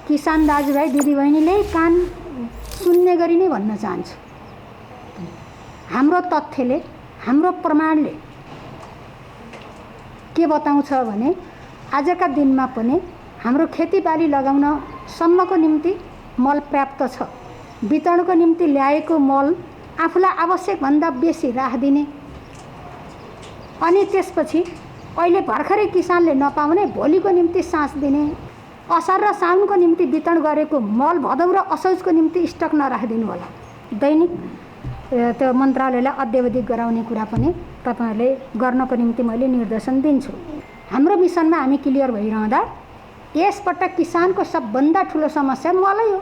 किसान दाजुभाइ दिदीबहिनीले कान सुन्ने गरी नै भन्न चाहन्छु, हाम्रो तथ्यले हाम्रो प्रमाणले के बताउँछ भने आजका दिनमा पनि हाम्रो खेतीबाली लगाउन सम्मको निम्ति मल पर्याप्त छ। वितरणको निम्ति ल्याएको मल आफूलाई आवश्यकभन्दा बेसी राखिदिने, अनि त्यसपछि अहिले भर्खरै किसानले नपाउने भोलिको निम्ति साँच दिने, असार र साउनको निम्ति वितरण गरेको मल भदौ र असोजको निम्ति स्टक नराखिदिनु होला। दैनिक त्यो मन्त्रालयलाई अद्यावधिक गराउने कुरा पनि तपाईँहरूले गर्नको निम्ति मैले निर्देशन दिन्छु। हाम्रो मिसनमा हामी क्लियर भइरहँदा यसपटक किसानको सबभन्दा ठुलो समस्या मलै हो।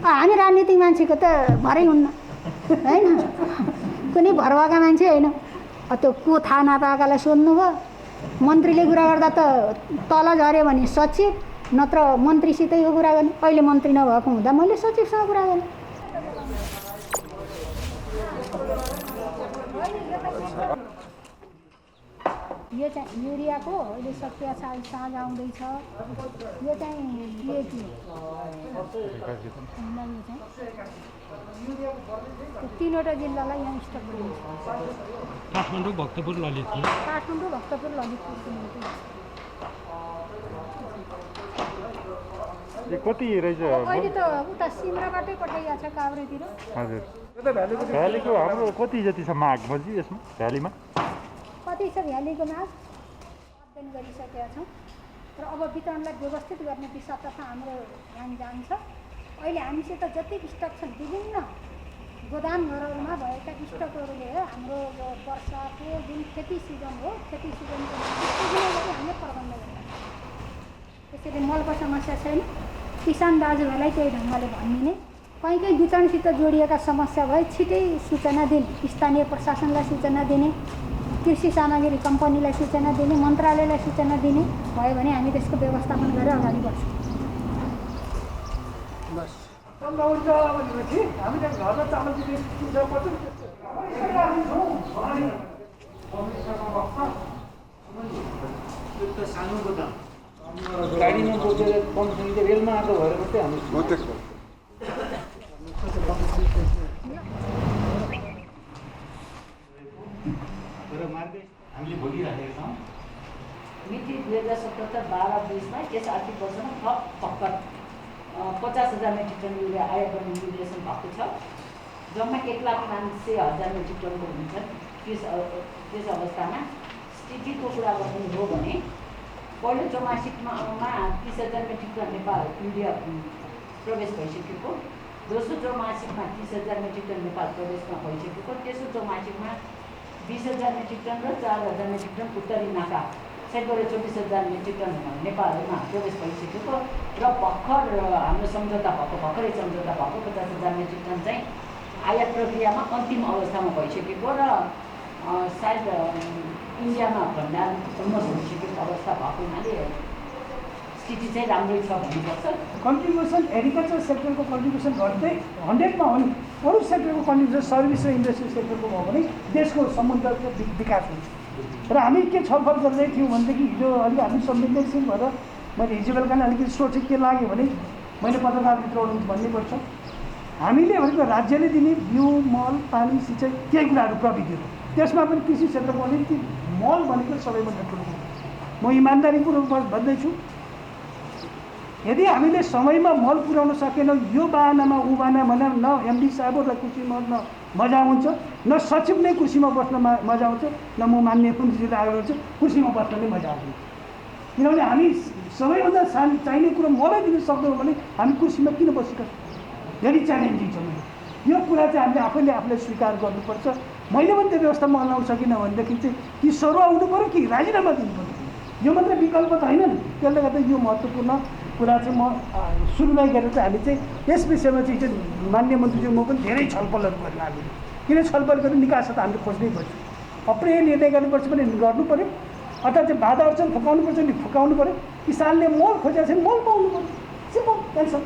हामी राजनीतिक मान्छेको त भरै हुन्न होइन, कुनै भरवाका मान्छे होइन। त्यो को थाहा नपाएकालाई सोध्नु भयो, मन्त्रीले कुरा गर्दा त तल झऱ्यो भने सचिव नत्र मन्त्रीसितै हो कुरा गर्ने। अहिले मन्त्री नभएको हुँदा मैले सचिवसँग कुरा गरेँ। यो चाहिँ युरियाको अहिले 70 साँझ आउँदैछ। यो चाहिँ DAP तीनवटा जिल्लालाई यहाँ स्टक गरिन्छ। काठमाडौँ, भक्तपुर, ललितपुर। काठमाडौँ, भक्तपुर, ललितपुर कति रहेछ? अहिले त उता सिमराबाटै पठाइएको छ काभ्रेतिर। हजुर, भ्यालीको हाम्रो कति जति छ माग बजी यसमा भ्यालीमा? कति छ भ्यालीको माग अध्ययन गरिसकेका छौँ र अब वितरणलाई व्यवस्थित गर्ने दिशातर्फ हाम्रो ध्यान जान्छ। अहिले हामीसित जति स्टक छन् विभिन्न गोदामहरूमा भएका स्टकहरूले हाम्रो वर्षाको जुन खेती सिजन हो, खेती सिजनको हामीले प्रबन्ध गर्छौँ। त्यसैले मलको समस्या छैन। किसान दाजुभाइलाई त्यही ढङ्गले भनिदिने, कहीँ वितरणसित जोडिएका समस्या भए छिटै सूचना दिने, स्थानीय प्रशासनलाई सूचना दिने, कृषि सामग्री कम्पनीलाई सूचना दिने, मन्त्रालयलाई सूचना दिने भयो भने हामी त्यसको व्यवस्थापन गरेर अगाडि बढ्छौँ। गाडीमा बोकेर कम्पनीले रेलमा आएको भएर मात्रै हामी हामीले भोगिरहेका छौँ। मिति 2077-12-20मा यस आर्थिक वर्षमा थप पक्का 50,000 मेट्रिक टन युरिया आयात गर्ने निर्देशन भएको छ। जम्मा 1,90,000 मेट्रिक टनको हुन्छ। त्यस अवस्थामा स्थितिको कुरा गर्नु हो भने पहिलो चौमासिकमा 30,000 मेट्रिक टन नेपाल युरिया प्रवेश भइसकेको, दोस्रो चौमासिकमा 30,000 मेट्रिक टन नेपाल प्रवेशमा भइसकेको, तेस्रो चौमासिकमा 20,000 मेट्रिक टन र 4,000 मेट्रिक टन उत्तरी नाका सहित 24,000 मेट्रिक टन नेपालमा प्रवेश भइसकेको र भर्खर हाम्रो सम्झौता भएको, भर्खरै सम्झौता भएको 50,000 मेट्रिक टन चाहिँ आयात प्रक्रियामा अन्तिम अवस्थामा भइसकेको र सायद इन्डियामा भण्डारसम्म भइसकेको अवस्था भएको हुनाले स्थिति चाहिँ राम्रै छ भन्नुपर्छ। कन्ट्रिब्युसन एग्रिकल्चर सेक्टरको कन्ट्रिब्युसन गर्दै 100मा हो नि, अरू सेक्टरको कन्ट्रिब्युसन सर्भिस र इन्डस्ट्री सेक्टरको भयो भने देशको समुद्रको विकास हुन्छ। र हामी के छलफल गर्दै थियौँ भनेदेखि हिजो अलिक हामी संवेदनशील भएर मैले हिजो बेलुका अलिकति सोचेँ के लाग्यो भने मैले पत्रकारभित्र भन्नुपर्छ, हामीले भनेको राज्यले दिने बिउ, मल, पानी, सिँचाइ केही कुराहरू प्रविधिहरू, त्यसमा पनि कृषि क्षेत्रको अलिकति मल भनेको सबैभन्दा ठुलो कुरो। म इमान्दारीपूर्वक भन्दैछु, यदि हामीले समयमा मल पुर्याउन सकेनौँ, यो बाहनामा ऊ बाहना भनेर न एमडी साहबहरूलाई कुर्सीमा बस्न मजा आउँछ, न सचिव नै कुर्सीमा बस्न मजा आउँछ, न म मान्य मन्त्रीजीले आएको हुन्छ कुर्सीमा बस्न नै मजा आउँछ। किनभने हामी सबैभन्दा चाहिने कुरो मलाई दिन सक्दैनौँ भने हामी कुर्सीमा किन बसेका छौँ? धेरै च्यालेन्जिङ छ। यो कुरा चाहिँ हामीले आफूलाई स्वीकार गर्नुपर्छ। मैले पनि त्यो व्यवस्थामा अल्लाउन सकिनँ भनेदेखि चाहिँ कि सरो आउनु पऱ्यो कि राजीनामा दिनु पऱ्यो, यो मात्रै विकल्प त होइन नि। त्यसले गर्दा यो महत्त्वपूर्ण कुरा चाहिँ म सुरुमै गरेर चाहिँ हामी चाहिँ यस विषयमा चाहिँ मान्य मन्त्रीज्यू म पनि धेरै छलफलहरू गर्नु। हामीले किन छलफल गरेर निकास त हामीले खोज्नै पर्छ। अप्रिय निर्णय गर्नुपर्छ भने गर्नु पऱ्यो, अथवा चाहिँ बाधा अडचन फुकाउनुपर्छ भने फुकाउनु पऱ्यो। किसानले मल खोजेको छ भने मल पाउनु पऱ्यो, सिम्पल एन्सर।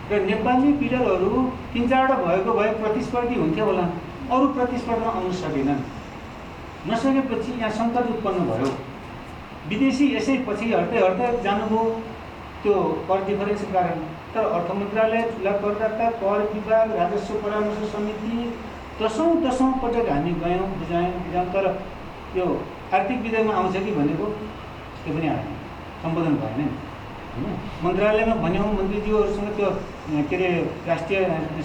र नेपाली बिलरहरू 3-4वटा भएको भए प्रतिस्पर्धी हुन्थ्यो होला, अरू प्रतिस्पर्धा आउन सकेनन्। नसकेपछि यहाँ सङ्कट उत्पन्न भयो। विदेशी यसै पछि हट्दै जानुभयो, त्यो कर डिफरेन्सको कारण। तर अर्थ मन्त्रालय, ठुला करदाता, कर विभाग, राजस्व परामर्श समिति दशौँ पटक हामी गयौँ, बुझायौँ, तर यो आर्थिक विधेयकमा आउँछ कि भनेको त्यो पनि आएन, सम्बोधन भएन होइन। मन्त्रालयमा भन्यौँ, मन्त्रीज्यूहरूसँग त्यो के अरे राष्ट्रिय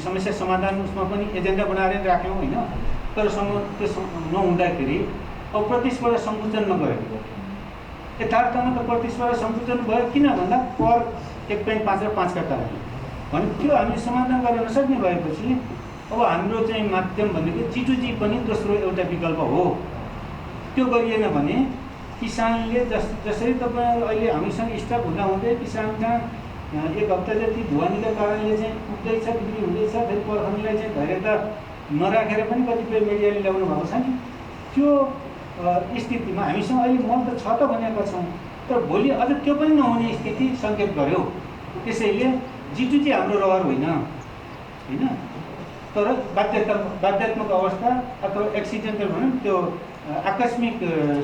समस्या समाधान उसमा पनि एजेन्डा बनाएर राख्यौँ होइन। तर त्यो नहुँदाखेरि अब प्रतिस्पर्धा सङ्कुचनमा गएको। यथार्थमा त प्रतिस्पर्धा सङ्कुचन भयो, किन भन्दा कर 1.5 र 5 का कारणले भने त्यो हामीले समाधान गर्न नसक्ने भएपछि अब हाम्रो चाहिँ माध्यम भनेको G2G पनि दोस्रो एउटा विकल्प हो। त्यो गरिएन भने किसानले जसरी तपाईँ अहिले हामीसँग स्टक हुँदाहुँदै किसानका 1 हप्ता जति ढुवानीका कारणले चाहिँ पुग्दैछ, बिक्री हुँदैछ, फेरि पर्खनीलाई चाहिँ धैर्यता नराखेर पनि कतिपय मिडियाले ल्याउनु भएको छ नि। त्यो स्थितिमा हामीसँग अहिले मल त छ त भनेका छौँ, तर भोलि अझ त्यो पनि नहुने स्थिति सङ्केत गर्यो। त्यसैले G2G हाम्रो रहर होइन होइन, तर बाध्यात्मक अवस्था अथवा एक्सिडेन्टल भनौँ त्यो आकस्मिक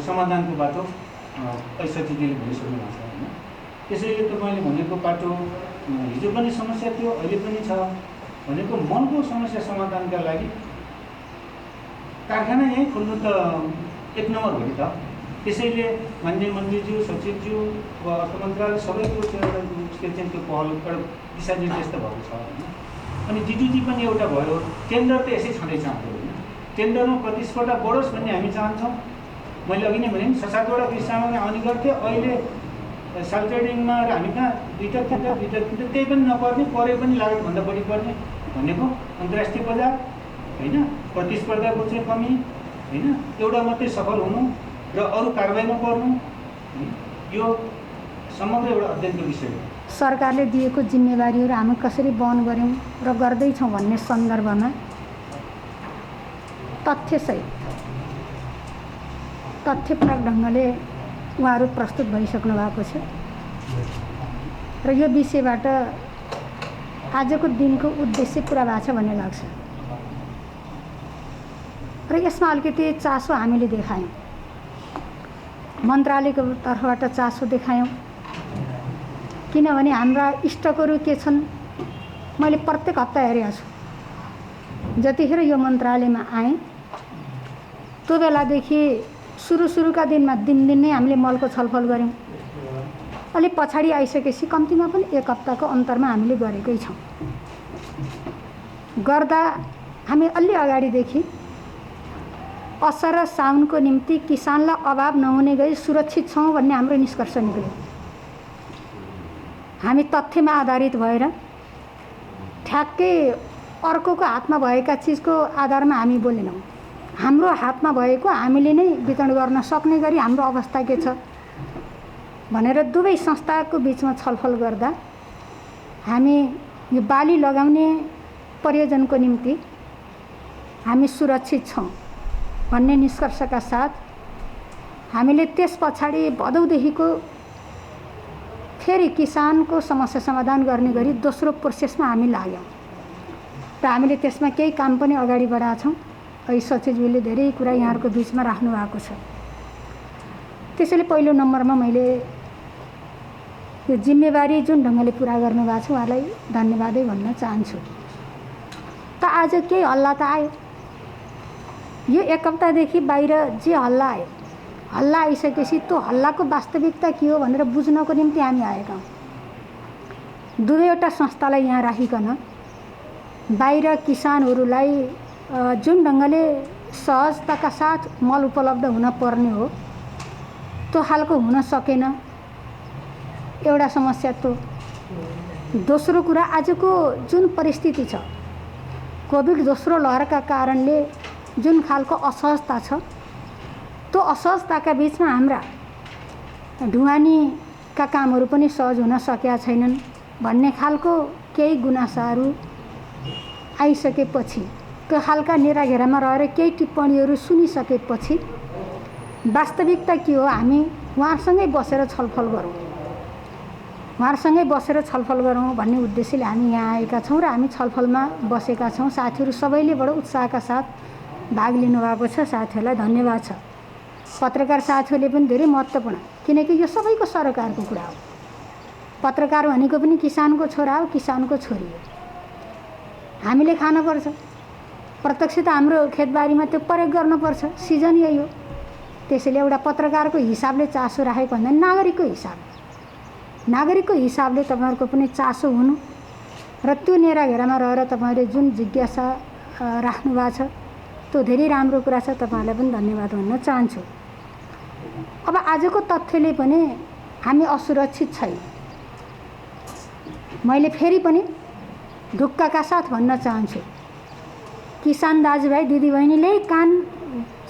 समाधानको बाटो सचिवले भनिसक्नु भएको छ होइन। त्यसैले तपाईँले भनेको बाटो हिजो पनि समस्या थियो, अहिले पनि छ भनेको मलको समस्या समाधानका लागि कारखाना यहीँ खोल्नु त 1 नम्बर हो नि त। त्यसैले माननीय मन्त्रीज्यू, सचिवज्यू, अर्थ मन्त्रालय सबैको त्यो एउटा त्यो पहल एउटा दिशानिर्देश त भएको छ होइन। अनि G2G पनि एउटा भयो। टेन्डर त यसै छँदैछ हाम्रो होइन, टेन्डरमा प्रतिस्पर्धा बढोस् भन्ने हामी चाहन्छौँ। मैले अघि नै भने 6-7वटा कृषि सामग्री आउने गर्थ्यो, अहिले साल ट्रेडिङमा र हामी कहाँ दुईटा तिनवटा त्यही पनि नपर्ने, परे पनि लागतभन्दा बढी पर्ने भनेको अन्तर्राष्ट्रिय बजार होइन, प्रतिस्पर्धाको चाहिँ कमी होइन, एउटा मात्रै सफल हुनु र अरू कारबाहीमा पर्नु, यो समग्र एउटा अध्ययनको विषय हो। सरकारले दिएको जिम्मेवारीहरू हामी कसरी वहन गऱ्यौँ र गर्दैछौँ भन्ने सन्दर्भमा तथ्यपरक ढङ्गले उहाँहरू प्रस्तुत भइसक्नु भएको छ र यो विषयबाट आजको दिनको उद्देश्य पुरा भएको छ भन्ने लाग्छ र यसमा अलिकति चासो हामीले देखायौँ, मन्त्रालयको तर्फबाट चासो देखायौँ। किनभने हाम्रा स्टकहरू के छन् मैले प्रत्येक हप्ता हेरेको छु। जतिखेर यो मन्त्रालयमा आएँ त्यो बेलादेखि सुरुका दिनमा दिनदिनै हामीले मलको छलफल गऱ्यौँ। अलि पछाडि आइसकेपछि कम्तीमा पनि 1 हप्ताको अन्तरमा हामीले गरेकै छौँ। गर्दा हामी अलि अगाडिदेखि असार र साउनको निम्ति किसानलाई अभाव नहुने गरी सुरक्षित छौँ भन्ने हाम्रो निष्कर्ष निक्ल्यो। हामी तथ्यमा आधारित भएर ठ्याक्कै अर्कोको हातमा भएका चिजको आधारमा हामी बोलेनौँ। हाम्रो हातमा भएको हामीले नै वितरण गर्न सक्ने गरी हाम्रो अवस्था के छ भनेर दुवै संस्थाको बिचमा छलफल गर्दा हामी यो बाली लगाउने प्रयोजनको निम्ति हामी सुरक्षित छौँ भन्ने निष्कर्षका साथ हामीले त्यस पछाडि भदौदेखिको फेरि किसानको समस्या समाधान गर्ने गरी दोस्रो प्रोसेसमा हामी लाग्यौँ र हामीले त्यसमा केही काम पनि अगाडि बढाएका छौँ। अहिले सचिवज्यूले धेरै कुरा यहाँहरूको बिचमा राख्नु भएको छ। त्यसैले पहिलो नम्बरमा मैले यो जिम्मेवारी जुन ढङ्गले पुरा गर्नुभएको छ उहाँलाई धन्यवादै भन्न चाहन्छु। त आज केही हल्ला त आयो, यो 1 हप्तादेखि बाहिर जे हल्ला आयो, हल्ला आइसकेपछि त्यो हल्लाको वास्तविकता के हो भनेर बुझ्नको निम्ति हामी आएका हौँ। दुवैवटा संस्थालाई यहाँ राखिकन बाहिर किसानहरूलाई जुन ढङ्गले सहजताका साथ मल उपलब्ध हुन पर्ने हो त्यो खालको हुन सकेन, एउटा समस्या त्यो। दोस्रो कुरा आजको जुन परिस्थिति छ, कोभिड दोस्रो लहरका कारणले जुन खालको असहजता छ त्यो असहजताका बिचमा हाम्रा ढुवानीका कामहरू पनि सहज हुन सकेका छैनन् भन्ने खालको केही गुनासाहरू आइसकेपछि त्यो खालका नेराघेरामा रहेर केही टिप्पणीहरू सुनिसकेपछि वास्तविकता के हो हामी उहाँसँगै बसेर छलफल गरौँ भन्ने उद्देश्यले हामी यहाँ आएका छौँ र हामी छलफलमा बसेका छौँ। साथीहरू सबैले बडो उत्साहका साथ भाग लिनुभएको छ, साथीहरूलाई धन्यवाद छ। पत्रकार साथीहरूले पनि धेरै महत्त्वपूर्ण, किनकि यो सबैको सरकारको कुरा हो। पत्रकार भनेको पनि किसानको छोरा हो, किसानको छोरी हो। हामीले खानुपर्छ, प्रत्यक्ष त हाम्रो खेतबारीमा त्यो प्रयोग गर्नुपर्छ, सिजन यही हो। त्यसैले एउटा पत्रकारको हिसाबले चासो राखेको भन्दा नागरिकको हिसाबले तपाईँहरूको पनि चासो हुनु र त्यो नेराघेरामा रहेर तपाईँहरूले जुन जिज्ञासा राख्नु भएको छ त्यो धेरै राम्रो कुरा छ। तपाईँहरूलाई पनि धन्यवाद भन्न चाहन्छु। अब आजको तथ्यले पनि हामी असुरक्षित छैन। मैले फेरि पनि ढुक्काका साथ भन्न चाहन्छु, किसान दाजुभाइ दिदीबहिनीले कान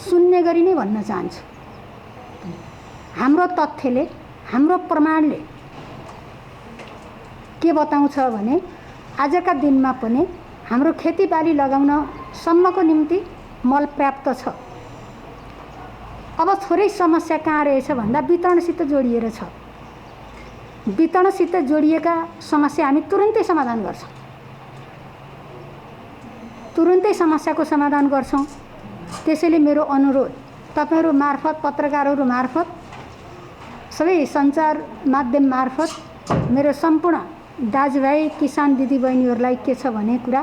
सुन्ने गरी नै भन्न चाहन्छु, हाम्रो तथ्यले, हाम्रो प्रमाणले के बताउँछ भने आजका दिनमा पनि हाम्रो खेतीबाली लगाउन सम्मको निम्ति मल पर्याप्त छ। अब थोरै समस्या कहाँ रहेछ भन्दा वितरणसित जोडिएर छ। वितरणसित जोडिएका समस्या हामी तुरुन्तै समाधान गर्छौँ, तुरुन्तै समस्याको समाधान गर्छौँ। त्यसैले मेरो अनुरोध तपाईँहरू मार्फत, पत्रकारहरू मार्फत, सबै सञ्चार माध्यम मार्फत मेरो सम्पूर्ण दाजुभाइ किसान दिदीबहिनीहरूलाई के छ भने कुरा,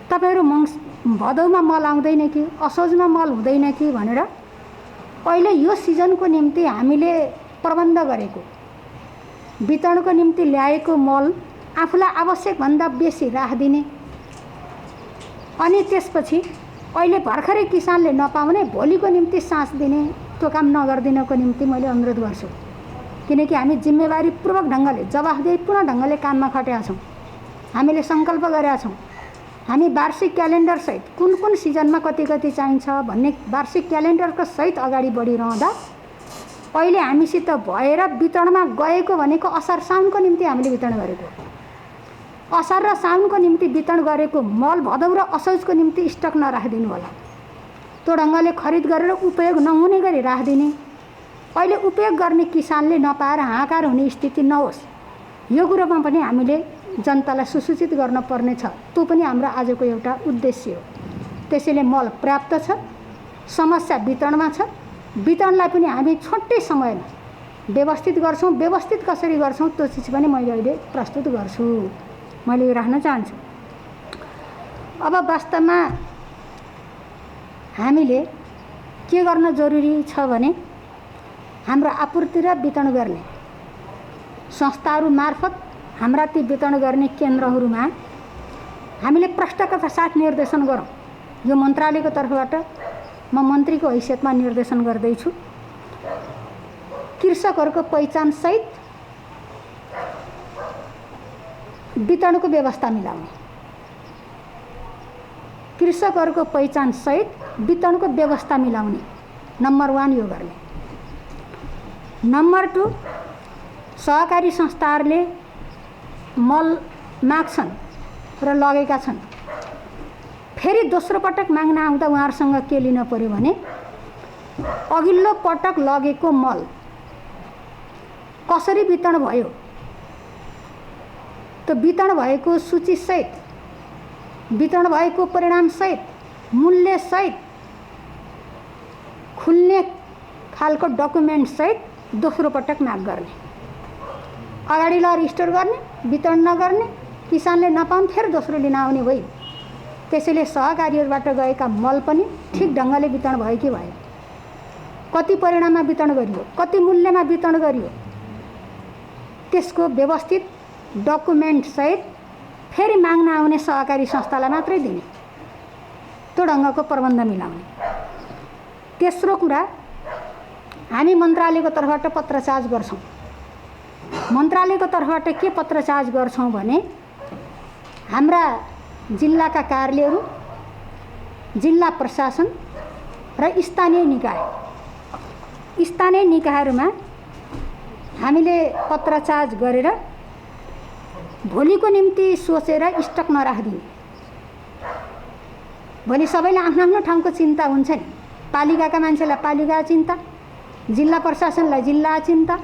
तपाईँहरू भदौमा मल आउँदैन कि असोजमा मल हुँदैन कि भनेर अहिले यो सिजनको निम्ति हामीले प्रबन्ध गरेको वितरणको निम्ति ल्याएको मल आफूलाई आवश्यकभन्दा बेसी राखिदिने, अनि त्यसपछि अहिले भर्खरै किसानले नपाउने भोलिको निम्ति सास दिने त्यो काम नगरिदिनको निम्ति मैले अनुरोध गर्छु। किनकि हामी जिम्मेवारीपूर्वक ढङ्गले, जवाफदेहीपूर्ण ढङ्गले काममा खटेका छौँ। हामीले सङ्कल्प गरेका छौँ, हामी वार्षिक क्यालेन्डरसहित कुन कुन सिजनमा कति कति चाहिन्छ भन्ने वार्षिक क्यालेन्डरको सहित अगाडि बढिरहँदा अहिले हामीसित भएर वितरणमा गएको भनेको असार साउनको निम्ति हामीले वितरण गरेको, असार र साउनको निम्ति वितरण गरेको मल भदौ र असोजको निम्ति स्टक नराखिदिनु होला। त्यो ढङ्गले खरिद गरेर उपयोग नहुने गरी राखिदिने, अहिले उपयोग गर्ने किसानले नपाएर हाहाकार हुने स्थिति नहोस्, यो कुरोमा पनि हामीले जनतालाई सुसूचित गर्नुपर्ने छ। त्यो पनि हाम्रो आजको एउटा उद्देश्य हो। त्यसैले मल पर्याप्त छ, समस्या वितरणमा छ। वितरणलाई पनि हामी छोटै समयमा व्यवस्थित गर्छौँ। व्यवस्थित कसरी गर्छौँ त्यो चिज पनि मैले अहिले प्रस्तुत गर्छु, मैले यो राख्न चाहन्छु। अब वास्तवमा हामीले के गर्न जरुरी छ भने हाम्रो आपूर्ति र वितरण गर्ने संस्थाहरू मार्फत हाम्रा ती वितरण गर्ने केन्द्रहरूमा हामीले प्रष्टका साथ निर्देशन गरौँ। यो मन्त्रालयको तर्फबाट म मन्त्रीको हैसियतमा निर्देशन गर्दैछु। कृषकहरूको पहिचानसहित वितरणको व्यवस्था मिलाउने, कृषकहरूको पहिचानसहित वितरणको व्यवस्था मिलाउने, नम्बर 1 यो गर्ने। नम्बर 2, सहकारी संस्थाहरूले मल माग्छन् र लगेका छन्, फेरि दोस्रो पटक माग्न आउँदा उहाँहरूसँग के लिन पर्यो भने अघिल्लो पटक लगेको मल कसरी वितरण भयो त्यो वितरण भएको सूचीसहित, वितरण भएको परिणामसहित, मूल्यसहित खुल्ने खालको डकुमेन्टसहित दोस्रो पटक माग गर्ने, अगाडि लगेर स्टोर गर्ने, वितरण नगर्ने, किसानले नपाउने फेरि दोस्रो लिन आउने भयो। त्यसैले सहकारीहरूबाट गएका मल पनि ठिक ढङ्गले वितरण भयो कि भयो, कति परिणाममा वितरण गरियो, कति मूल्यमा वितरण गरियो, त्यसको व्यवस्थित डकुमेन्टसहित फेरि माग्न आउने सहकारी संस्थालाई मात्रै दिने, त्यो ढङ्गको प्रबन्ध मिलाउने। तेस्रो कुरा, हामी मन्त्रालयको तर्फबाट पत्रचार्ज गर्छौँ। मन्त्रालयको तर्फबाट के पत्रचार्ज गर्छौँ भने हाम्रा जिल्लाका कार्यालयहरू, जिल्ला प्रशासन र स्थानीय निकायहरूमा हामीले पत्रचार्ज गरेर भोलिको निम्ति सोचेर स्टक नराखिदिने। भोलि सबैले आफ्नो आफ्नो ठाउँको चिन्ता हुन्छ नि, पालिकाका मान्छेलाई पालिका चिन्ता, जिल्ला प्रशासनलाई जिल्ला चिन्ता,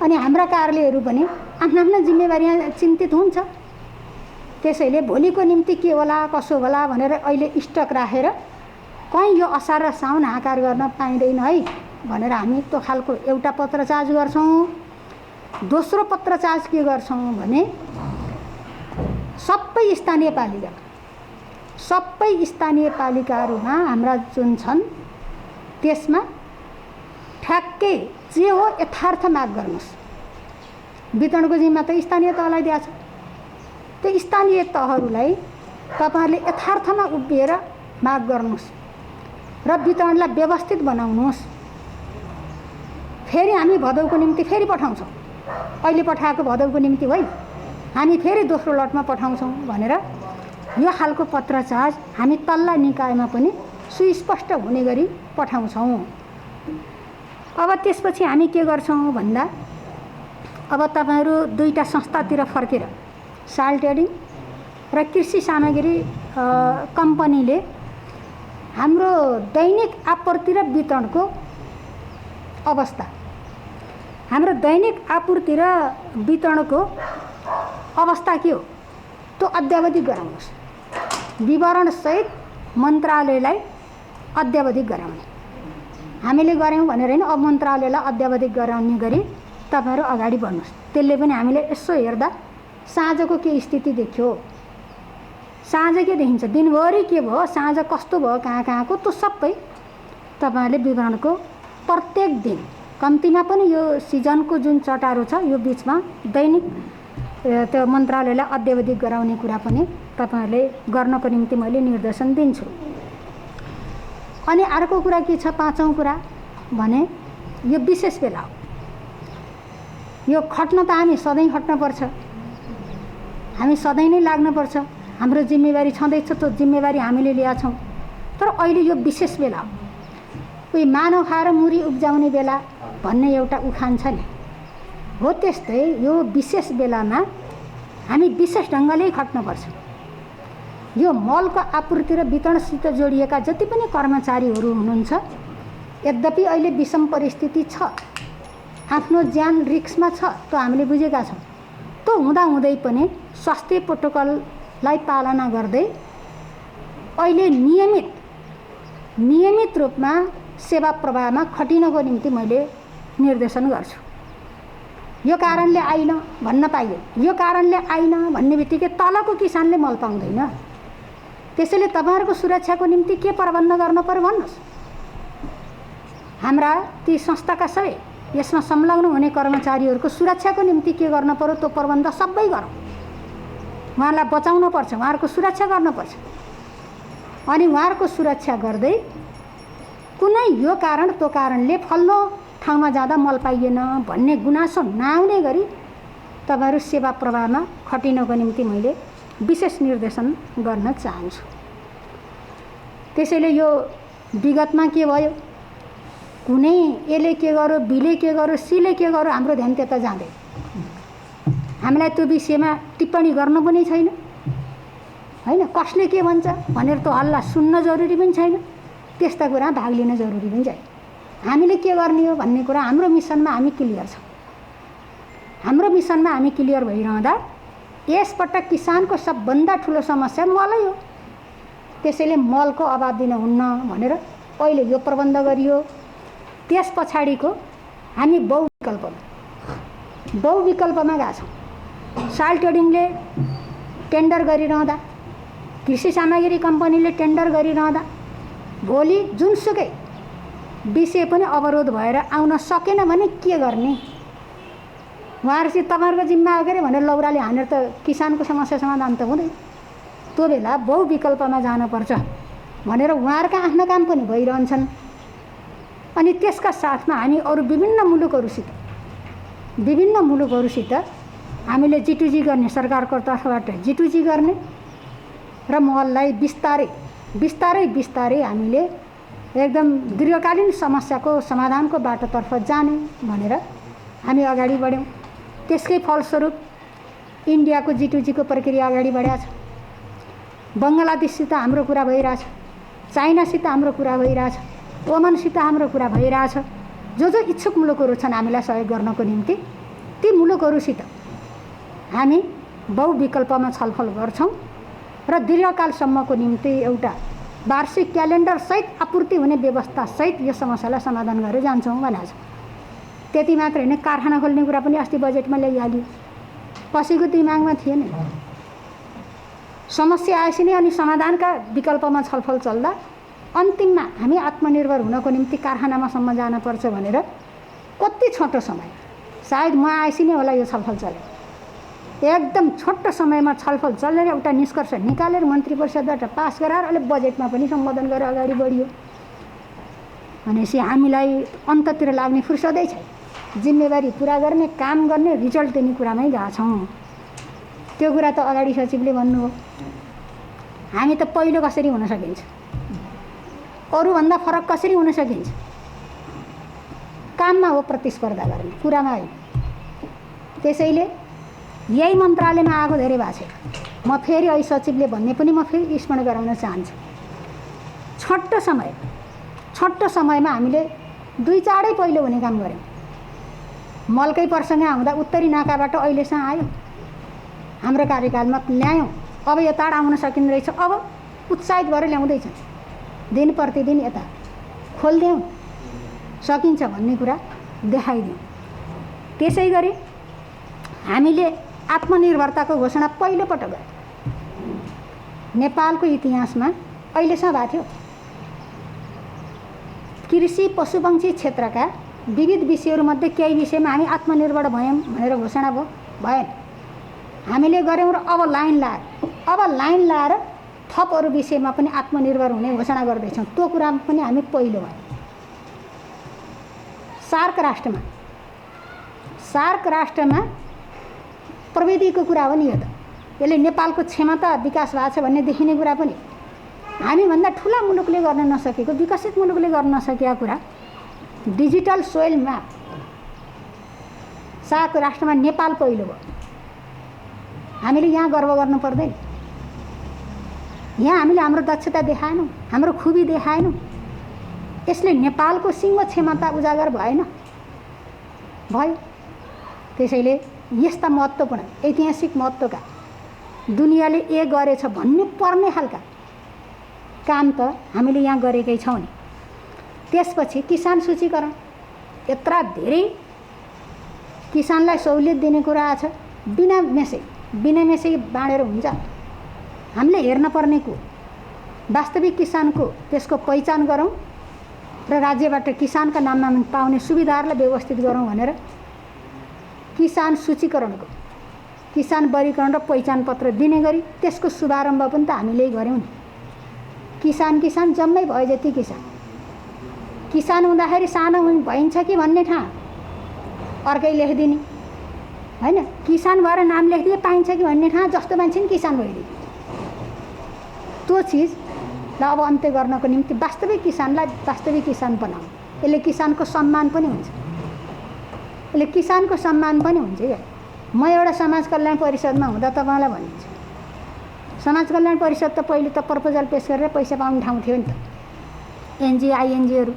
अनि हाम्रा कार्यालयहरू पनि आफ्नो आफ्नो जिम्मेवारीमा चिन्तित हुन्छ। त्यसैले भोलिको निम्ति के होला कसो होला भनेर अहिले स्टक राखेर कहीँ यो असार र साउन हाकार गर्न पाइँदैन है भनेर हामी त्यो खालको एउटा पत्रचार्ज गर्छौँ। दोस्रो पत्रचार्ज के गर्छौँ भने सबै स्थानीय पालिकाहरूमा हाम्रा जुन छन् त्यसमा ठ्याक्कै जे हो यथार्थ माग गर्नुहोस्। वितरणको जिम्मा त स्थानीय तहलाई दिएको छ। त्यो स्थानीय तहहरूलाई तपाईँहरूले यथार्थमा उभिएर माग गर्नुहोस् र वितरणलाई व्यवस्थित बनाउनुहोस्। फेरि हामी भदौको निम्ति फेरि पठाउँछौँ, अहिले पठाएको भदौको निम्ति होइन, हामी फेरि दोस्रो लटमा पठाउँछौँ भनेर यो खालको पत्रचार्ज हामी तल्ला निकायमा पनि सुस्पष्ट हुने गरी पठाउँछौँ। अब त्यसपछि हामी के गर्छौँ भन्दा अब तपाईँहरू दुईटा संस्थातिर फर्केर साल ट्रेडिङ र कृषि सामग्री कम्पनीले हाम्रो दैनिक आपूर्ति र वितरणको अवस्था, हाम्रो दैनिक आपूर्ति र वितरणको अवस्था के हो त्यो अद्यावधिक गराउनुहोस्। विवरणसहित मन्त्रालयलाई अद्यावधिक गराउने, हामीले गऱ्यौँ भनेर होइन, अब मन्त्रालयलाई अद्यावधिक गराउने गरी तपाईँहरू अगाडि बढ्नुहोस्। त्यसले पनि हामीले यसो हेर्दा साँझको के स्थिति देख्यो, साँझ के देखिन्छ, दिनभरि के भयो, साँझ कस्तो भयो, कहाँको त्यो सबै तपाईँहरूले विवरणको प्रत्येक दिन कम्तीमा पनि यो सिजनको जुन चटारो छ यो बिचमा दैनिक त्यो मन्त्रालयलाई अद्यावधिक गराउने कुरा पनि तपाईँहरूले गर्नको निम्ति मैले निर्देशन दिन्छु। अनि अर्को कुरा के छ, पाँचौँ कुरा भने यो विशेष बेला हो। यो खट्न त हामी सधैँ खट्नुपर्छ, हामी सधैँ नै लाग्नुपर्छ, हाम्रो जिम्मेवारी छँदैछ, त्यो जिम्मेवारी हामीले लिएका छौँ। तर अहिले यो विशेष बेला हो। उही मानव खाएर मुरी उब्जाउने बेला भन्ने एउटा उखान छ नि, हो त्यस्तै यो विशेष बेलामा हामी विशेष ढङ्गले खट्नुपर्छ। यो मलको आपूर्ति र वितरणसित जोडिएका जति पनि कर्मचारीहरू हुनुहुन्छ, यद्यपि अहिले विषम परिस्थिति छ, आफ्नो ज्यान रिस्कमा छ, त्यो हामीले बुझेका छौँ। त्यो हुँदाहुँदै पनि स्वास्थ्य प्रोटोकललाई पालना गर्दै अहिले नियमित रूपमा सेवा प्रवाहमा खटिनको निम्ति मैले निर्देशन गर्छु। यो कारणले आइन भन्न पाइयो, यो कारणले आइन भन्ने बित्तिकै तलको किसानले मल पाउँदैन। त्यसैले तपाईँहरूको सुरक्षाको निम्ति के प्रबन्ध गर्नु पर्यो भन्नुहोस्। हाम्रा ती संस्थाका सबै यसमा संलग्न हुने कर्मचारीहरूको सुरक्षाको निम्ति के गर्न पर्यो त्यो प्रबन्ध सबै गरौँ। उहाँलाई बचाउनुपर्छ, उहाँहरूको सुरक्षा गर्नुपर्छ। अनि उहाँहरूको सुरक्षा गर्दै कुनै यो कारण त्यो कारणले फल्लो ठाउँमा जाँदा मल पाइएन भन्ने गुनासो नआउने गरी तपाईँहरू सेवा प्रवाहमा खटिनको निम्ति मैले विशेष निर्देशन गर्न चाहन्छु। त्यसैले यो विगतमा के भयो, कुनै एले के गर्यो, बीले के गर्यो, सीले के गर्यो, हाम्रो ध्यान त्यता जाँदैन। हामीलाई त्यो विषयमा टिप्पणी गर्नु पनि छैन, होइन, कसले के भन्छ भनेर त्यो हल्ला सुन्न जरुरी पनि छैन, त्यस्ता कुरा भाग लिन जरुरी पनि छैन। हामीले के गर्ने हो भन्ने कुरा हाम्रो मिसनमा हामी क्लियर छौँ। हाम्रो मिसनमा हामी क्लियर भइरहँदा यसपटक किसानको सबभन्दा ठुलो समस्या मलै हो। त्यसैले मलको अभाव दिन हुन्न भनेर अहिले यो प्रबन्ध गरियो। त्यस पछाडिको हामी बहुविकल्पमा गएका छौँ। साल ट्रेडिङले टेन्डर गरिरहँदा, कृषि सामग्री कम्पनीले टेन्डर गरिरहँदा भोलि जुनसुकै विषय पनि अवरोध भएर आउन सकेन भने के गर्ने, उहाँहरू चाहिँ तपाईँहरूको जिम्मा हो के अरे भनेर लौराले हानेर त किसानको समस्या समाधान त हुँदैन। त्यो बेला बहुविकल्पमा जानुपर्छ भनेर उहाँहरूका आफ्नो काम पनि भइरहन्छन्। अनि त्यसका साथमा हामी अरू विभिन्न मुलुकहरूसित हामीले G2G गर्ने, सरकारको तर्फबाट G2G गर्ने र मललाई बिस्तारै हामीले एकदम दीर्घकालीन समस्याको समाधानको बाटोतर्फ जाने भनेर हामी अगाडि बढ्यौँ। त्यसकै फलस्वरूप इन्डियाको G2G को प्रक्रिया अगाडि बढेको छ। बङ्गलादेशसित हाम्रो कुरा भइरहेछ, चाइनासित हाम्रो कुरा भइरहेछ, ओमनसित हाम्रो कुरा भइरहेछ। जो इच्छुक मुलुकहरू छन् हामीलाई सहयोग गर्नको निम्ति, ती मुलुकहरूसित हामी बहुविकल्पमा छलफल गर्छौँ र दीर्घकालसम्मको निम्ति एउटा वार्षिक क्यालेन्डर सहित आपूर्ति हुने व्यवस्था सहित यो समस्यालाई समाधान गरेर जान्छौँ भनेको छ। त्यति मात्र होइन, कारखाना खोल्ने कुरा पनि अस्ति बजेटमा ल्याइहाल्यो, कसैको दिमागमा थिएन। समस्या आएपछि नै अनि समाधानका विकल्पमा छलफल चल्दा अन्तिममा हामी आत्मनिर्भर हुनको निम्ति कारखानामासम्म जानुपर्छ भनेर कति छोटो समय, सायद म आएपछि नै होला यो छलफल चल्यो, एकदम छोटो समयमा छलफल चलेर एउटा निष्कर्ष निकालेर मन्त्री परिषदबाट पास गराएर अहिले बजेटमा पनि सम्बोधन गरेर अगाडि बढियो भनेपछि हामीलाई अन्ततिर लाग्ने फुर्सदै छैन। जिम्मेवारी पुरा गर्ने, काम गर्ने, रिजल्ट दिने कुरामै गएका छौँ। त्यो कुरा त अगाडि सचिवले भन्नुभयो। हामी त पहिलो कसरी हुन सकिन्छ, अरूभन्दा फरक कसरी हुन सकिन्छ, काममा हो प्रतिस्पर्धा गर्ने, कुरामा होइन। त्यसैले यही मन्त्रालयमा आएको धेरै भएको छ। म फेरि अहिले सचिवले भन्ने पनि म फेरि स्मरण गराउन चाहन्छु। छोटो समयमा हामीले 2 चाँडै पहिलो हुने काम गऱ्यौँ। मलकै प्रसङ्ग आउँदा उत्तरी नाकाबाट अहिलेसम्म आयो, हाम्रो कार्यकालमा ल्यायौँ। अब यता आउन सकिँदो रहेछ, अब उत्साहित गरेर ल्याउँदैछन्। दिन प्रतिदिन यता खोलिदिउँ, सकिन्छ भन्ने कुरा देखाइदिउँ। त्यसै गरी हामीले आत्मनिर्भरताको घोषणा पहिलोपटक गऱ्यौँ। नेपालको इतिहासमा अहिलेसम्म भएको थियो। कृषि पशुपक्षी क्षेत्रका विविध विषयहरूमध्ये केही विषयमा हामी आत्मनिर्भर भयौँ भनेर घोषणा भएन। हामीले गऱ्यौँ र अब लाइन लाएर थप अरू विषयमा पनि आत्मनिर्भर हुने घोषणा गर्दैछौँ। त्यो कुरामा पनि हामी पहिलो भयौँ। सार्क राष्ट्रमा प्रविधिको कुरा हो नि यो त। यसले नेपालको क्षमता विकास भएको छ भन्ने देखिने कुरा पनि। हामीभन्दा ठुला मुलुकले गर्न नसकेको, विकसित मुलुकले गर्न नसकेका कुरा, डिजिटल सोइल म्याप सार्क राष्ट्रमा नेपाल पहिलो भयो। हामीले यहाँ गर्व गर्नु पर्दैन। यहाँ हामीले हाम्रो दक्षता देखाएनौँ, हाम्रो खुबी देखाएनौँ। यसले नेपालको सिङ्गो क्षमता उजागर भएन, भयो। त्यसैले यस्ता महत्त्वपूर्ण ऐतिहासिक महत्त्वका दुनियाँले गरेछ भन्नु पर्ने खालका काम त हामीले यहाँ गरेकै छौँ नि। त्यसपछि किसान सूचीकरण, यत्र धेरै किसानलाई सहुलियत दिने कुरा छ। बिना मेसै बाँडेर हुन्छ। हामीले हेर्न पर्ने को वास्तविक किसानको त्यसको पहिचान गरौँ र राज्यबाट किसानका नाममा पाउने सुविधाहरूलाई व्यवस्थित गरौँ भनेर किसान सूचीकरणको, किसान वर्गीकरण र पहिचान पत्र दिने गरी त्यसको शुभारम्भ पनि त हामीले गऱ्यौँ नि। किसान जम्मै भयो जति किसान हुँदाखेरि सानो भइन्छ कि भन्ने ठाउँ अर्कै लेखिदिने होइन, किसान भएर नाम लेखिदिए पाइन्छ कि भन्ने ठाउँ जस्तो मान्छे नि किसान भइदिए। त्यो चिजलाई अब अन्त्य गर्नको निम्ति वास्तविक किसानलाई वास्तविक किसान बनाऊ। यसले किसानको सम्मान पनि हुन्छ, यसले किसानको सम्मान पनि हुन्छ। क्या म एउटा समाज कल्याण परिषदमा हुँदा तपाईँलाई भनिन्छ, समाज कल्याण परिषद त पहिले त प्रपोजल पेस गरेर पैसा पाउने ठाउँ थियो नि त, एनजिओ आइएनजिओहरू।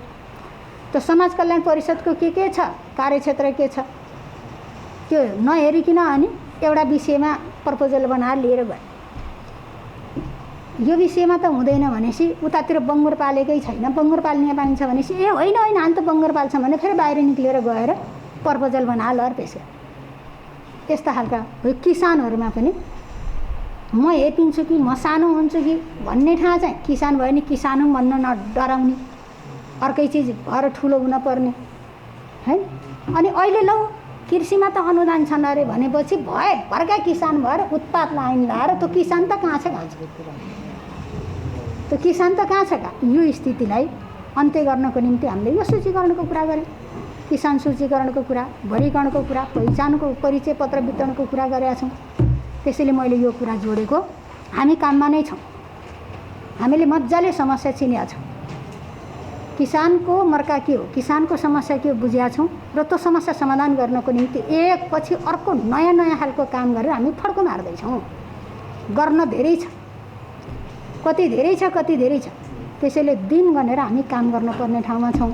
त समाज कल्याण परिषदको के छ, कार्यक्षेत्र के छ, त्यो नहेरिकन अनि एउटा विषयमा प्रपोजल बनाएर लिएर गए। यो विषयमा त हुँदैन भनेपछि उतातिर बङ्गुर पालेकै छैन, बङ्गुर पाल्ने पाइन्छ भनेपछि ए होइन हामी त बङ्गुर पाल्छ भने फेरि बाहिर निक्लेर गएर प्रपोजल बनाएर लहर पेस गरे। यस्ता खालका किसानहरूमा पनि म हेपिन्छु कि म सानो हुन्छु कि भन्ने ठाउँ चाहिँ किसान भयो नि किसान हुँ भन्न नडराउने, अर्कै चिज भएर ठुलो हुनपर्ने है। अनि अहिले लौ कृषिमा त अनुदान छन् अरे भनेपछि भरका किसान भएर उत्पाद लाइन लाएर त्यो किसान त कहाँ छ, त्यो किसान त कहाँ छ का। यो स्थितिलाई अन्त्य गर्नको निम्ति हामीले यो सूचीकरणको कुरा गऱ्यौँ। किसान सूचीकरणको कुरा, वर्गीकरणको कुरा, पहिचानको परिचय पत्र वितरणको कुरा गरेका छौँ। त्यसैले मैले यो कुरा जोडेको, हामी काममा नै छौँ। हामीले मजाले समस्या चिनेका छौँ। किसानको मर्का के हो, किसानको समस्या के हो बुझेका छौँ र त्यो समस्या समाधान गर्नको निम्ति एकपछि अर्को नयाँ खालको काम गरेर हामी फड्को मार्दैछौँ। गर्न धेरै छ, कति धेरै छ। त्यसैले दिन गनेर हामी काम गर्नुपर्ने ठाउँमा छौँ।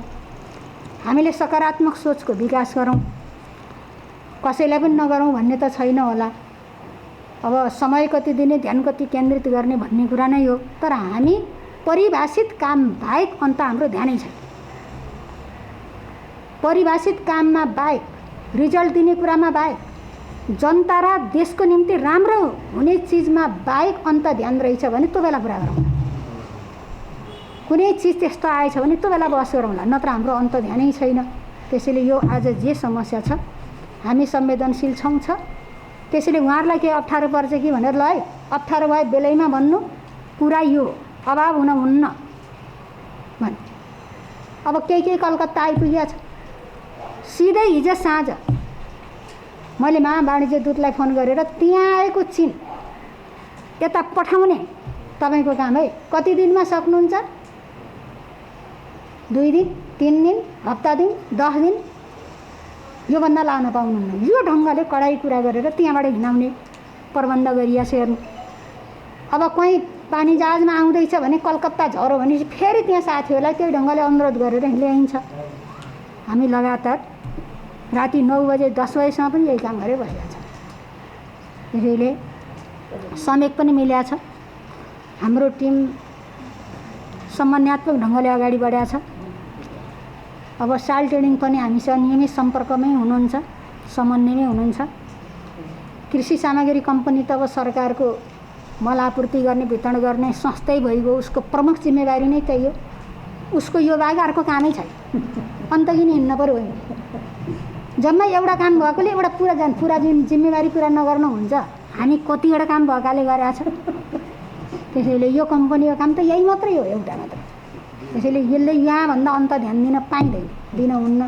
हामीले सकारात्मक सोचको विकास गरौँ, कसैलाई पनि नगरौँ भन्ने त छैन होला। अब समय कति दिने, ध्यान कति केन्द्रित गर्ने भन्ने कुरा नै हो। तर हामी परिभाषित काम बाहेक अन्त हाम्रो ध्यानै छैन। परिभाषित काममा बाहेक, रिजल्ट दिने कुरामा बाहेक, जनता र देशको निम्ति राम्रो हुने चिजमा बाहेक अन्त ध्यान रहेछ भने त्यो बेला कुरा गरौँ। कुनै चिज त्यस्तो आएछ भने त्यो बेला बहस गरौँला, नत्र हाम्रो अन्त ध्यानै छैन। त्यसैले यो आज जे समस्या छ हामी संवेदनशील छौँ छ, त्यसैले उहाँहरूलाई केही अप्ठ्यारो पर्छ कि भनेर ल है अप्ठ्यारो भए बेलैमा भन्नु, कुरा यो अभाव हुन हुन्न भन्। अब केही कलकत्ता आइपुगेको छ, सिधै हिजो साँझ मैले महावाणिज्य दूतलाई फोन गरेर त्यहाँ आएको चिन यता पठाउने तपाईँको काम है, कति दिनमा सक्नुहुन्छ? 2 दिन, 3 दिन, हप्ता दिन, 10 दिन, योभन्दा लान पाउनुहुन्न। यो ढङ्गले कडाई कुरा गरेर त्यहाँबाट हिँडाउने प्रबन्ध गरिया छ हेर्नु। अब कहीँ पानी जहाजमा आउँदैछ भने कलकत्ता झरो भने फेरि त्यहाँ साथीहरूलाई त्यही ढङ्गले अनुरोध गरेर ल्याइन्छ। हामी लगातार राति 9 बजे 10 बजेसम्म पनि यही काम गरेर भइरहेको छ। त्यसैले समेक पनि मिलेको छ, हाम्रो टिम समन्वयात्मक ढङ्गले अगाडि बढेको छ। अब साल ट्रेडिङ पनि हामीसँग नियमित सम्पर्कमै हुनुहुन्छ, समन्वयमै हुनुहुन्छ। कृषि सामग्री कम्पनी त अब सरकारको मल आपूर्ति गर्ने वितरण गर्ने संस्थै भइगयो, उसको प्रमुख जिम्मेवारी नै त्यही हो। उसको यो बाहेक अर्को कामै छैन, अन्त किन हिँड्न पऱ्यो होइन। जम्मै एउटा काम भएकोले एउटा पुरा जिम्मेवारी पुरा नगर्नु हुन्छ। हामी कतिवटा काम भएकाले गरेका छ। त्यसैले यो कम्पनीको काम त यही मात्रै हो, एउटा मात्र। त्यसैले यसले यहाँभन्दा अन्त ध्यान दिन पाइँदैन, दिन हुन्न।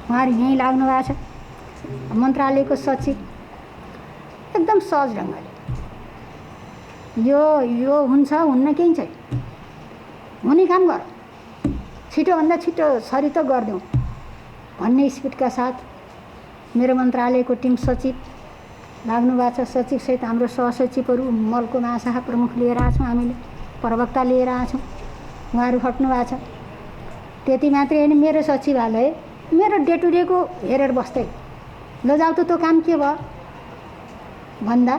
उहाँहरू यहीँ लाग्नु भएको छ। मन्त्रालयको सचिव एकदम सहज ढङ्गले यो हुन्छ हुन्न केही छैन, हुने काम गर, छिटोभन्दा छिटो छरी त गरिदेऊ भन्ने स्पिडका साथ मेरो मन्त्रालयको टिम सचिव लाग्नु भएको छ। सचिवसहित हाम्रो सहसचिवहरू, मलको महाशाखा प्रमुख लिएर आएको छौँ, हामीले प्रवक्ता लिएर आएको छौँ, उहाँहरू खट्नु भएको छ। त्यति मात्रै होइन, मेरो सचिवालय मेरो डे टु डेको हेरेर बस्दै लजाउ त त्यो काम के भयो भन्दा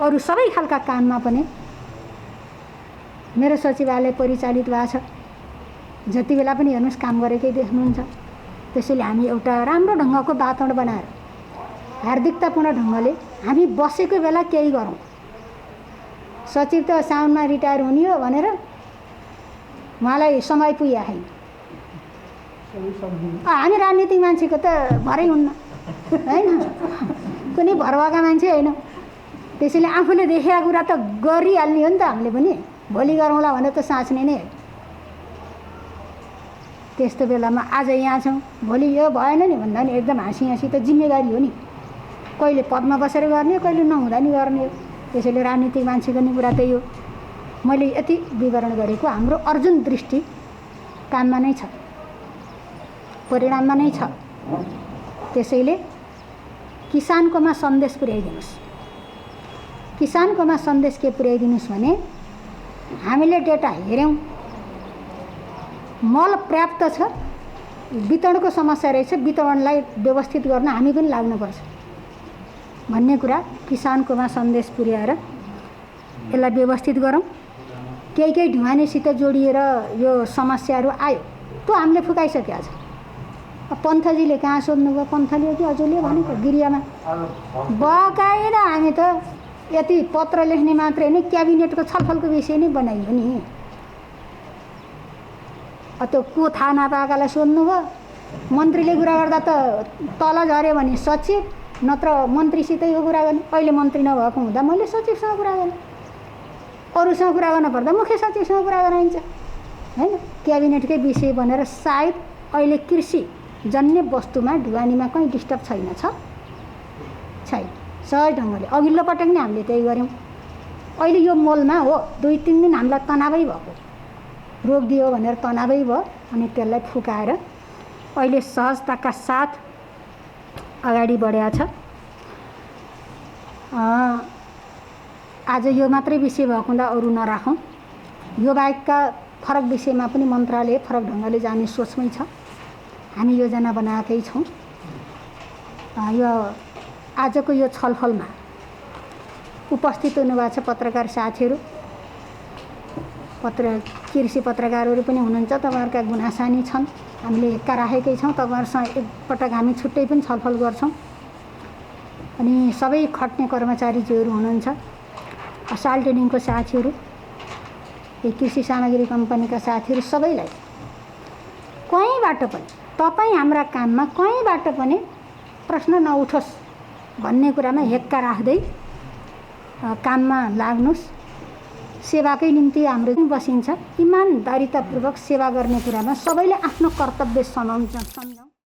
अरू सबै खालका काममा पनि मेरो सचिवालय परिचालित भएको छ। जति बेला पनि हेर्नुहोस् काम गरेकै देख्नुहुन्छ। त्यसैले हामी एउटा राम्रो ढङ्गको वातावरण बनाएर हार्दिकतापूर्ण ढङ्गले हामी बसेको बेला केही गरौँ। सचिव त साउनमा रिटायर हुने हो भनेर उहाँलाई समय पुगेको छैन। हामी राजनीतिक मान्छेको त भरै हुन्न होइन, कुनै भर भएका मान्छे होइन। त्यसैले आफूले देखेका कुरा त गरिहाल्ने हो नि त। हामीले पनि भोलि गरौँला भनेर त साँच्ने नै हो। त्यस्तो बेलामा आज यहाँ छौँ, भोलि यो भएन नि भन्दा नि एकदम हाँसी त जिम्मेवारी हो नि। कहिले पदमा बसेर गर्ने, कहिले नहुँदा नि गर्ने हो। त्यसैले राजनीतिक मान्छेको नि कुरा त्यही हो। मैले यति विवरण गरेको हाम्रो अर्जुन दृष्टि काममा नै छ, परिणाममा नै छ। त्यसैले किसानकोमा सन्देश पुर्याइदिनुहोस्। किसानकोमा सन्देश के पुर्याइदिनुहोस् भने हामीले डेटा हेऱ्यौँ, मल पर्याप्त छ, वितरणको समस्या रहेछ, वितरणलाई व्यवस्थित गर्न हामी पनि लाग्नुपर्छ भन्ने कुरा किसानकोमा सन्देश पुर्याएर यसलाई व्यवस्थित गरौँ। केही ढुवानीसित जोडिएर यो समस्याहरू आयो त्यो हामीले फुकाइसकेका छ। पन्थजीले कहाँ सोध्नुभयो, पन्थले कि अझैले भनेको गिरियामा बकाएर हामी त यति पत्र लेख्ने मात्रै होइन, क्याबिनेटको छलफलको विषय नै बनाइयो नि। त्यो को थाहा नपाएकालाई सोध्नुभयो। मन्त्रीले कुरा गर्दा त तल झऱ्यो भने सचिव नत्र मन्त्रीसितै यो कुरा गर्ने। अहिले मन्त्री नभएको हुँदा मैले सचिवसँग कुरा गरेँ, अरूसँग कुरा गर्न पर्दा मुख्य सचिवसँग कुरा गराइन्छ होइन। क्याबिनेटकै विषय बनेर सायद अहिले कृषि जन्य वस्तुमा ढुवानीमा कहीँ डिस्टर्ब छैन छैन सहज ढङ्गले। अघिल्लो पटक नै हामीले त्यही गऱ्यौँ। अहिले यो मोलमा हो 2-3 दिन हामीलाई तनावै भएको, रोग दियो भनेर तनावै भयो, अनि त्यसलाई फुकाएर अहिले सहजताका साथ अगाडि बढेको छ। आज यो मात्रै विषय भएको हुँदा अरू नराखौँ। यो बाहेकका फरक विषयमा पनि मन्त्रालय फरक ढङ्गले जाने सोचमै छ। हामी योजना बनाएकै छौँ। यो आजको यो छलफलमा उपस्थित हुनुभएको छ पत्रकार साथीहरू, कृषि पत्रकारहरू पनि हुनुहुन्छ। तपाईँहरूका गुनासा नि छन्। हामीले एक्का राखेकै छौँ। तपाईँहरूसँग एकपटक हामी छुट्टै पनि छलफल गर्छौँ। अनि सबै खट्ने कर्मचारीज्यूहरू हुनुहुन्छ, साल ट्रेडिङको साथीहरू, कृषि सामग्री कम्पनीका साथीहरू, सबैलाई कहीँबाट पनि तपाईँ हाम्रा काममा कहीँबाट पनि प्रश्न नउठोस् भन्ने कुरामा हेक्का राख्दै काममा लाग्नुहोस्। सेवाकै निम्ति हाम्रो बसिन्छ। इमानदारितापूर्वक सेवा गर्ने कुरामा सबैले आफ्नो कर्तव्य सम्झौँ।